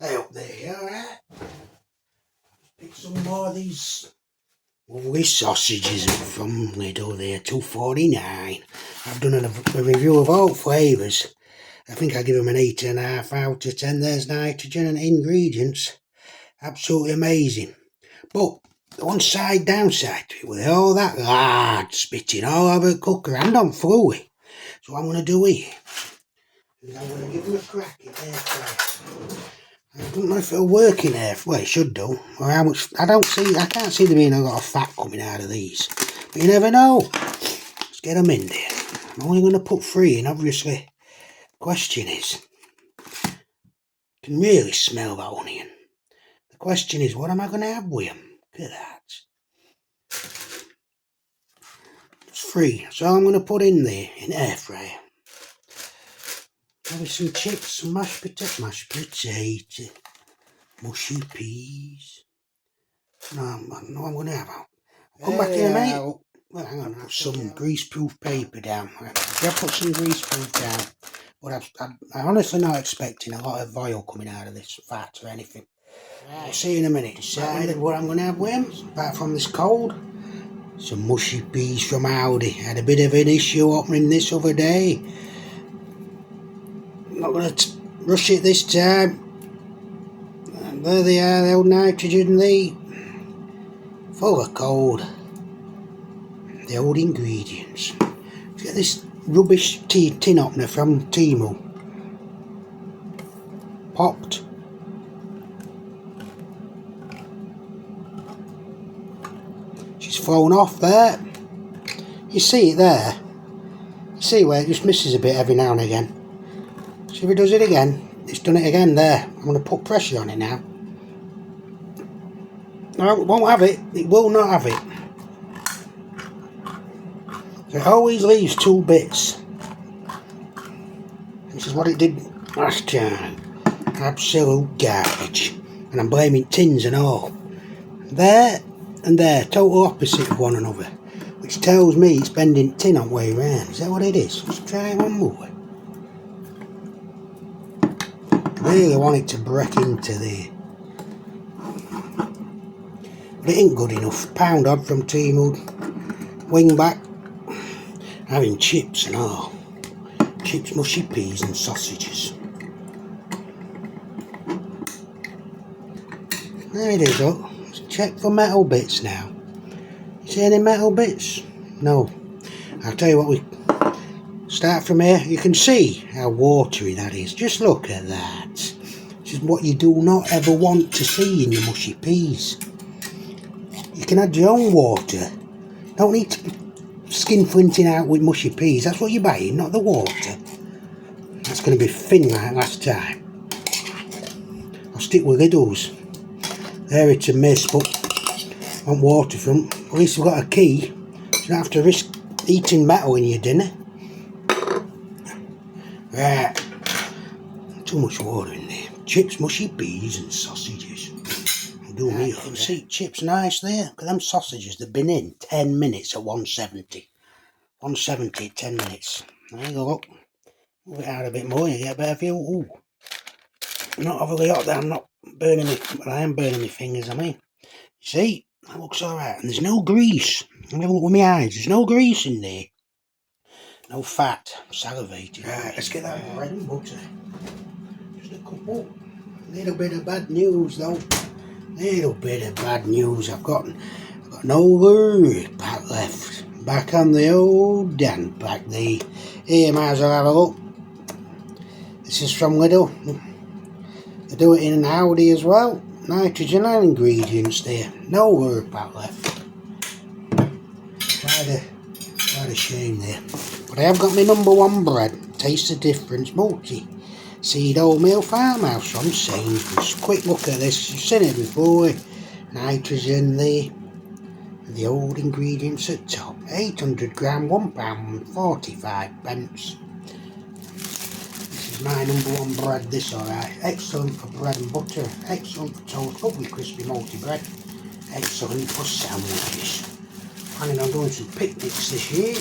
Hey up there, alright? Pick some more of these lovely sausages up from Lidl there, $2.49. I've done a review of all flavours. I think I give them an 8.5 out of 10. There's nitrogen and ingredients. Absolutely amazing. But the one downside to it, with all that lard spitting all over the cooker and on fluey. So what I'm going to do here is I'm going to give them a crack in Airfryer. I don't know if it'll work in Airfryer. Well, it should do. Or how much? I can't see there being a lot of fat coming out of these. But you never know. Let's get them in there. I'm only going to put 3 in, obviously. Question is, I can really smell that onion. The question is, what am I going to have with them? Look at that. It's 3. So I'm going to put in there in Airfryer. Maybe some chips, some mashed potato, mushy peas. No, I'm going to have. I'll come back in a minute. Well, hang on, I'll put some greaseproof paper down. I'll put some greaseproof down. But I'm honestly not expecting a lot of oil coming out of this fat or anything. Right. I'll see you in a minute. Decided what I'm going to have with them, apart from this cold. Some mushy peas from Aldi. Had a bit of an issue opening this other day. Not going to rush it this time. And there they are, the old nitrogen, full of cold. The old ingredients. Let's get this rubbish tin opener from Temu. Popped. She's flown off there. You see it there? You see where it just misses a bit every now and again? See if it does it again. It's done it again there. I'm going to put pressure on it now. No, it won't have it. It will not have it. So it always leaves 2 bits. This is what it did last time. Absolute garbage. And I'm blaming tins and all. There and there, total opposite of one another. Which tells me it's bending tin on way round. Is that what it is? Let's try it one more. Really want it to break into there. But it ain't good enough. Pound odd from Temu. Wing back. Having chips and all. Chips, mushy peas and sausages. There it is, look. Let's check for metal bits now. You see any metal bits? No. I'll tell you what, we start from here. You can see how watery that is. Just look at that. This is what you do not ever want to see in your mushy peas. You can add your own water. Don't need to skin flinting out with mushy peas. That's what you're buying, not the water. That's going to be thin like last time. I'll stick with Lidl's. There it's a miss, but on waterfront. At least we've got a key. So you don't have to risk eating metal in your dinner. Right. Too much water in there. Chips, mushy peas and sausages. Do me up. See, chips nice there. Look at them sausages. They've been in 10 minutes at 170. 170 at 10 minutes. There you go, look. Move it out a bit more, you get a better view. Ooh. Not overly hot there. I'm not burning me. Well, I am burning my fingers, I mean. You see? That looks alright. And there's no grease. I'm going to look with my eyes. There's no grease in there. No fat. I'm salivating. Right, let's get that bread and butter. Just a couple. A little bit of bad news, though. Little bit of bad news. I've got no lure pack left. Back on the old Danpak. Here, might as well have a look. This is from Lidl. They do it in an Audi as well. Nitrogen and ingredients there. No lure pack left. Quite a shame there. But I have got my #1 bread. Taste the difference. Multi-seed wholemeal farmhouse from Sainsbury's. Quick look at this. You've seen it before. Nitrogen there. The old ingredients at top. 800 gram, £1.45. This is my #1 bread, this alright. Excellent for bread and butter. Excellent for toast. Lovely crispy multi bread. Excellent for sandwiches. Planning on doing some picnics this year.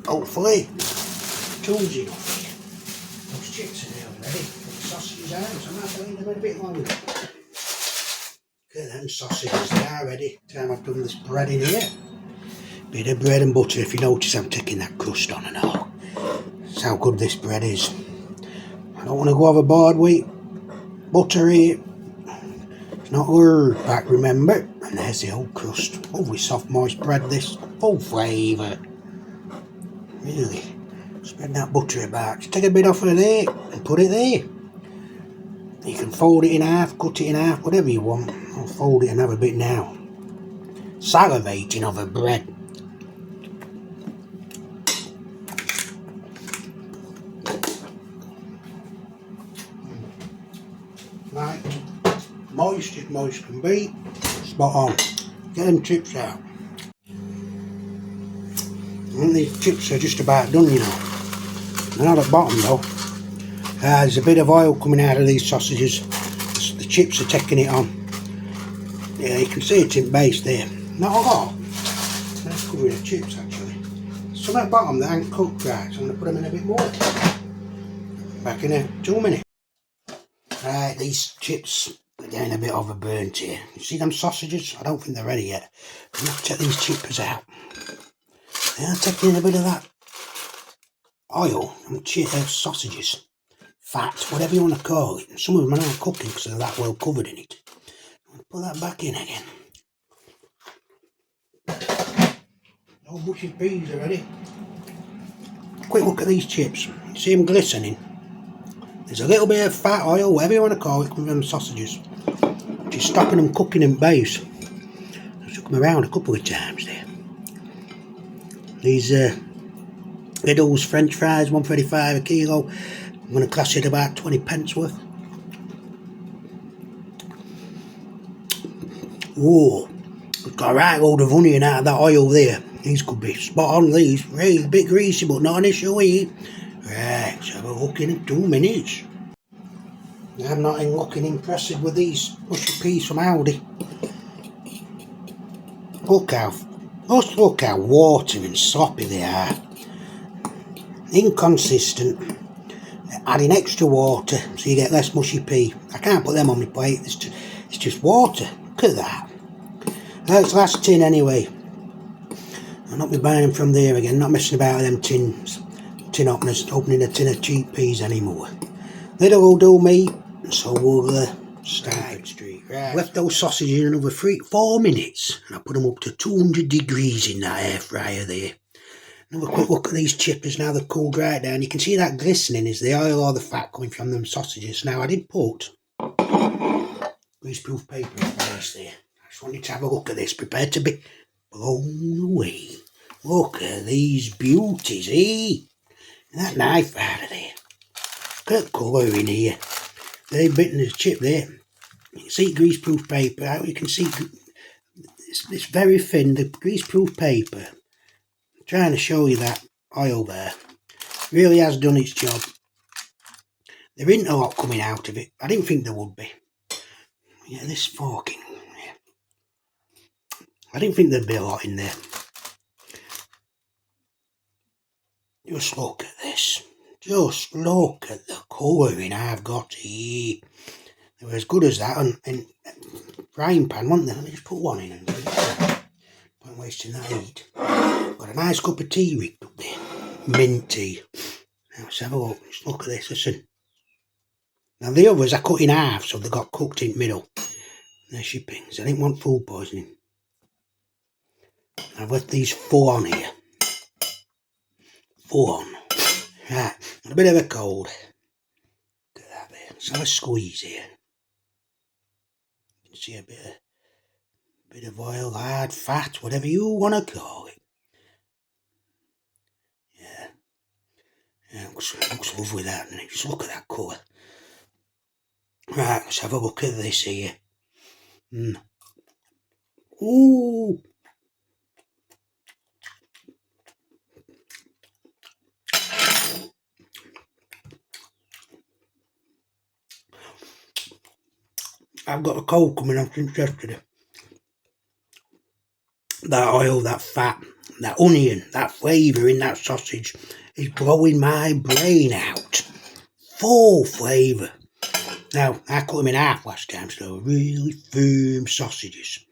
Hopefully. Tools enough. Those chips are there already. sausages out, so I might leave them a bit longer. Okay, them sausages, they are ready. Time I've done this bread in here. Bit of bread and butter. If you notice, I'm taking that crust on and all. That's how good this bread is. I don't want to go overboard with butter here. It's not word back, remember. And there's the old crust. Lovely soft moist bread, this. Full flavour. Really. Spread that butter about. Just take a bit off of there and put it there. You can fold it in half, cut it in half, whatever you want. I'll fold it and have a bit now. Salivating over bread. Right, moist as moist can be. Spot on. Get them chips out. And these chips are just about done, you know. They're not at the bottom though. There's a bit of oil coming out of these sausages. The chips are taking it on. Yeah, you can see it in base there. Not a lot. That's covering the chips actually. Some at the bottom that ain't cooked right, so I'm going to put them in a bit more. Back in 2 minutes. Right, these chips are getting a bit overburnt here. You see them sausages? I don't think they're ready yet. I'm going to have to take these chippers out. They are taking a bit of that oil and sausages. Fat, whatever you want to call it. Some of them are not cooking because they're that well covered in it. I'm going to put that back in again. No mushy peas are ready. Quick look at these chips. You see them glistening? There's a little bit of fat, oil, whatever you want to call it, coming from the sausages. Just stopping them cooking in base. I took them around a couple of times there. These Lidl's French fries, 1.35 a kilo. I'm going to class it about 20 pence worth. Whoa, it's got a right load of onion out of that oil there. These could be spot on, these. Really a bit greasy, but not an issue here. Right, let's have a look in 2 minutes. I'm not looking impressive with these mushy peas from Aldi. Look how watery and sloppy they are. Inconsistent. Adding extra water so you get less mushy pea. I can't put them on my plate, it's just water. Look at that. That's last tin anyway. I'll not be buying them from there again, not messing about with them tin openers, opening a tin of cheap peas anymore. Lidl will do me, so we'll start street. Right. Left those sausages in another 4 minutes and I put them up to 200 degrees in that air fryer there. Another quick look at these chippers now they've cooled right down. You can see that glistening is the oil or the fat coming from them sausages. Now I did put greaseproof paper in place there. I just wanted to have a look at this, prepared to be blown away. Look at these beauties, eh? That knife out of there. Look at the colour in here. They've bitten the chip there. You can see greaseproof paper out. You can see it's very thin, the greaseproof paper. I'm trying to show you that oil there. Really has done its job. There isn't a lot coming out of it. I didn't think there would be. Yeah, this forking. Yeah. I didn't think there'd be a lot in there. Just look at this. Just look at the colouring I've got here. They were as good as that in frying pan, weren't they? Let me just put one in and do it. Point wasting that heat. Got a nice cup of tea rigged up there. Mint tea. Now let's have a look. Just look at this, listen. Now the others I cut in half so they got cooked in the middle. There's shippings. I didn't want food poisoning. I've left these full on here. Full on. Right, a bit of a cold. Look at that there. Let's have a squeeze here. You can see a bit of oil, hard, fat, whatever you want to call it. Yeah, looks lovely that, and just look at that colour. Right, let's have a look at this here. Ooh. I've got a cold coming on since yesterday. That oil, that fat, that onion, that flavour in that sausage is blowing my brain out. Full flavour. Now, I cut them in half last time, so really firm sausages.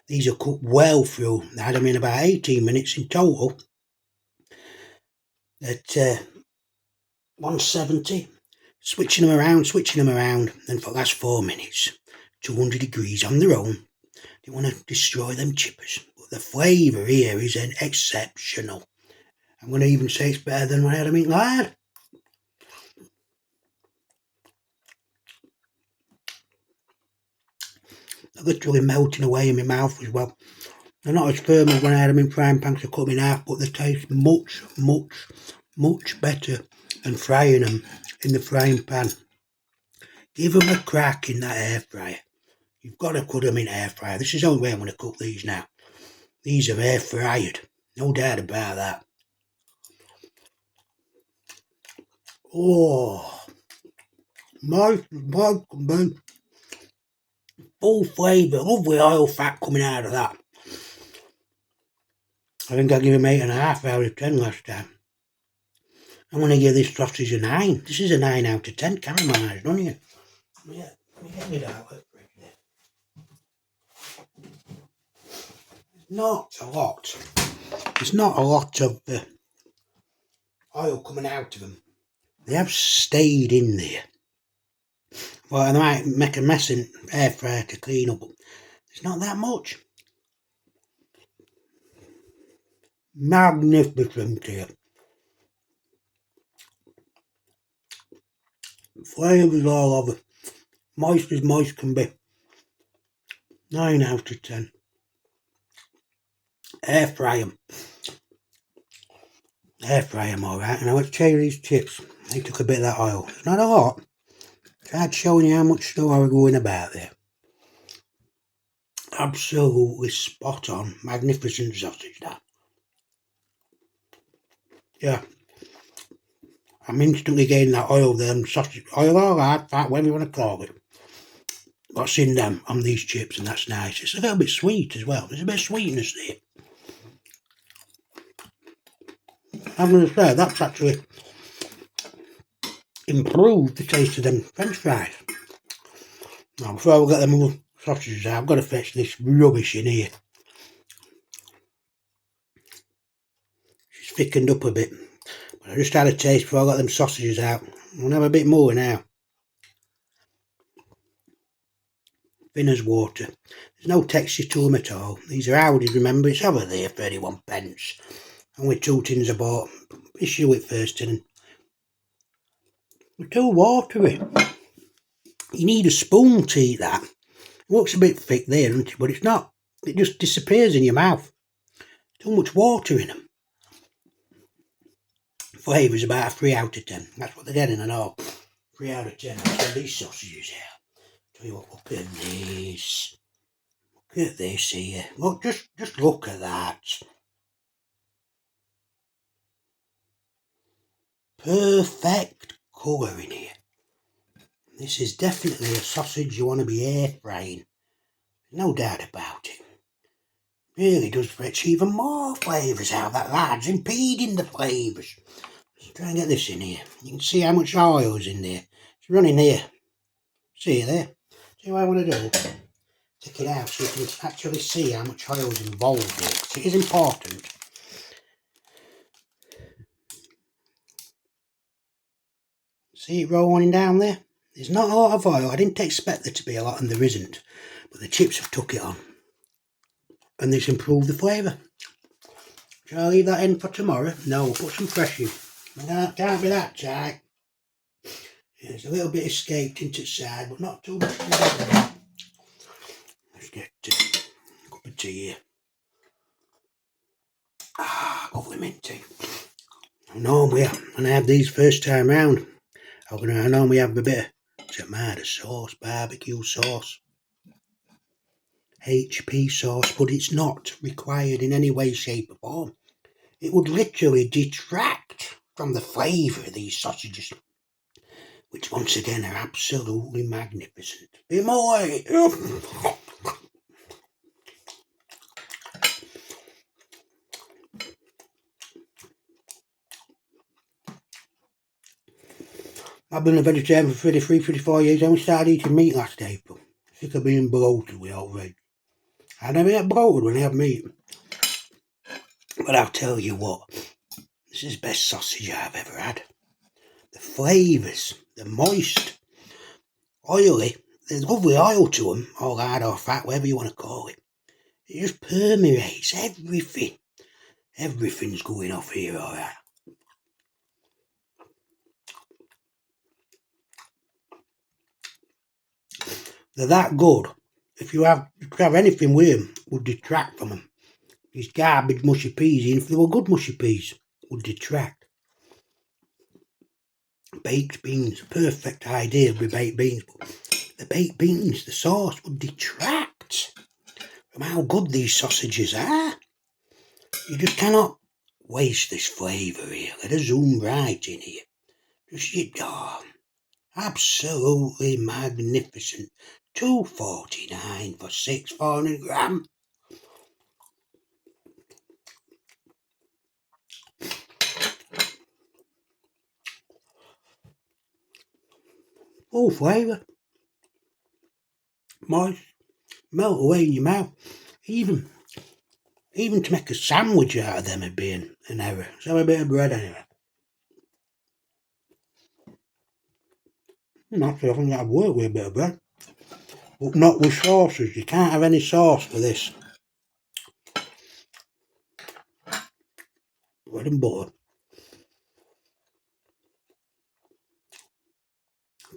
These are cooked well through. I had them in about 18 minutes in total at 170. Switching them around, and for the last 4 minutes, 200 degrees on their own. Don't want to destroy them chippers, but the flavour here is exceptional. I'm going to even say it's better than when I had them in lard. They're literally melting away in my mouth as well. They're not as firm as when I had them in frying pans to cut them in half, but they taste much, much, much better than frying them in the frying pan. Give them a crack in that air fryer. You've got to put them in air fryer. This is the only way I'm going to cook these now. These are air fryed, no doubt about that. Oh, nice, full flavour, lovely oil fat coming out of that. I think I gave him 8.5 out of 10 last time. I'm going to give this sausage a 9. This is a 9 out of 10, caramelised onion. Yeah, let me get it out. Not a lot. There's not a lot of oil coming out of them. They have stayed in there. Well, I might make a mess in air fryer to clean up. It's not that much. Magnificent here. Flavours all over. Moist as moist can be. 9 out of 10. Air fry them. Air fry them alright. And I want to tell you these chips. They took a bit of that oil. It's not a lot. Tried showing you how much stuff I was going about there. Absolutely spot on. Magnificent sausage that. Yeah. I'm instantly getting that oil there, sausage oil or hard fat, whatever you want to call it. What's in them on these chips, and that's nice. It's a little bit sweet as well. There's a bit of sweetness there. I'm going to say that's actually improved the taste of them French fries. Now, before we get them other sausages out, I've got to fetch this rubbish in here. She's thickened up a bit. But I just had a taste before I got them sausages out. I'm going to have a bit more now. Thin as water. There's no texture to them at all. These are Audi, remember, it's over there, 31 pence. Only 2 tins I bought. Issue it first tin. They're too watery. You need a spoon to eat that. It looks a bit thick there, doesn't it? But it's not. It just disappears in your mouth. Too much water in them. Flavour is about a 3 out of 10. That's what they're getting and all. 3 out of 10. I'll these sausages here. Tell you what, look at this. Look at this here. Look, just look at that. Perfect colour in here. This is definitely a sausage you want to be air frying. No doubt about it. Really does fetch even more flavours out of that lard's impeding the flavours. Let's try and get this in here. You can see how much oil is in there. It's running here. See it there? See what I want to do? Take it out so you can actually see how much oil is involved here. So it is important. See it rolling down there? There's not a lot of oil. I didn't expect there to be a lot, and there isn't. But the chips have took it on. And this improved the flavour. Shall I leave that in for tomorrow? No, we'll put some fresh in. Can't be that tight. There's a little bit escaped into the side, but not too much. Let's get a cup of tea here. Lovely mint tea. Normally, when I have these first time round, I normally have a bit of tomato sauce, barbecue sauce, HP sauce, but it's not required in any way, shape or form. It would literally detract from the flavour of these sausages, which once again are absolutely magnificent. Be more. I've been a vegetarian for 33, 34 years. I only started eating meat last April. Sick of being bloated with all veg. I never get bloated when I have meat. But I'll tell you what, this is the best sausage I've ever had. The flavours, they're moist, oily, there's lovely oil to them, or lard or fat, whatever you want to call it. It just permeates everything. Everything's going off here, alright. They're that good. If you have anything with them, would detract from them. These garbage mushy peas, even if they were good mushy peas, would detract. Baked beans, perfect idea with baked beans, but the baked beans, the sauce would detract from how good these sausages are. You just cannot waste this flavour here. Let us zoom right in here. Just, absolutely magnificent. $2.49 for 400 grams. Full flavour. Moist. Melt away in your mouth. Even to make a sandwich out of them would be an error. Let's have a bit of bread anyway. Actually, I think that'd work with a bit of bread. But not with sauces. You can't have any sauce for this. Bread and butter.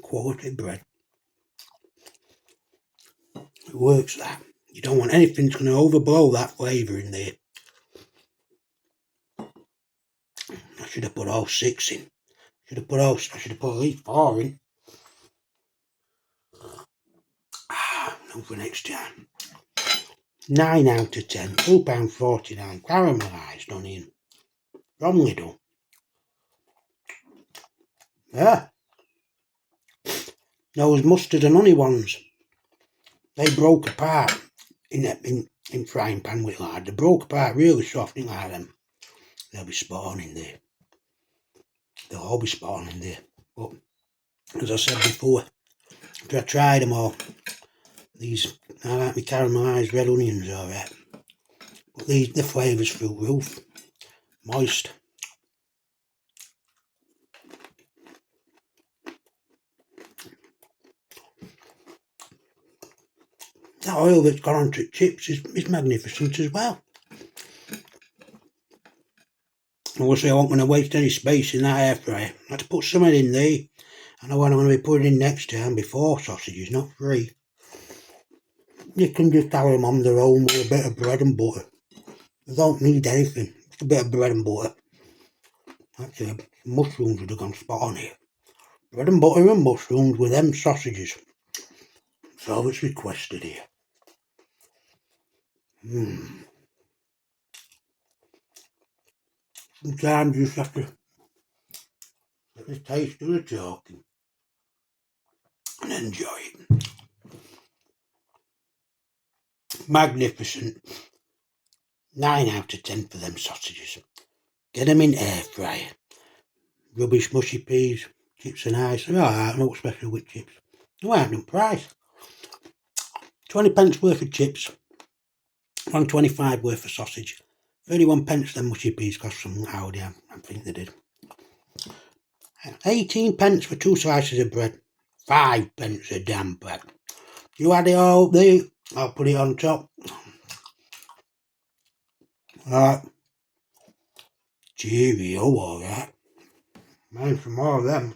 Quality bread. It works that. You don't want anything that's going to overblow that flavour in there. I should have put all 6 in. I should have put at least 4 in. No for next time. 9 out of 10. £2.49. Caramelised onion. From Lidl. Yeah. Those mustard and honey ones. They broke apart in frying pan with lard. They broke apart really soft, didn't like them. They'll be spawning there. They'll all be spawning there. But as I said before, after I tried them all, these, I like my caramelised red onions, alright. But the flavour's through the roof. Moist. That oil that's gone onto chips is magnificent as well. Obviously I won't want to waste any space in that air fryer. I had to put something in there. I know what I'm going to be putting in next time before sausages, not free. You can just have them on their own with a bit of bread and butter. You don't need anything, just a bit of bread and butter. Actually, mushrooms would have gone spot on here. Bread and butter and mushrooms with them sausages. That's all that's requested here. Sometimes you just have to get the taste of the talking and enjoy it. Magnificent. 9 out of 10 for them sausages. Get them in air fryer. Rubbish mushy peas. Chips are nice. They're alright, not special with chips. They weren't on price. 20 pence worth of chips. £1.25 worth of sausage. 31 pence them mushy peas cost some Audi, I think they did. 18 pence for 2 slices of bread. 5 pence a Danpak. You add it all up there, I'll put it on top. Alright. Cheerio, alright. Mind some more of them.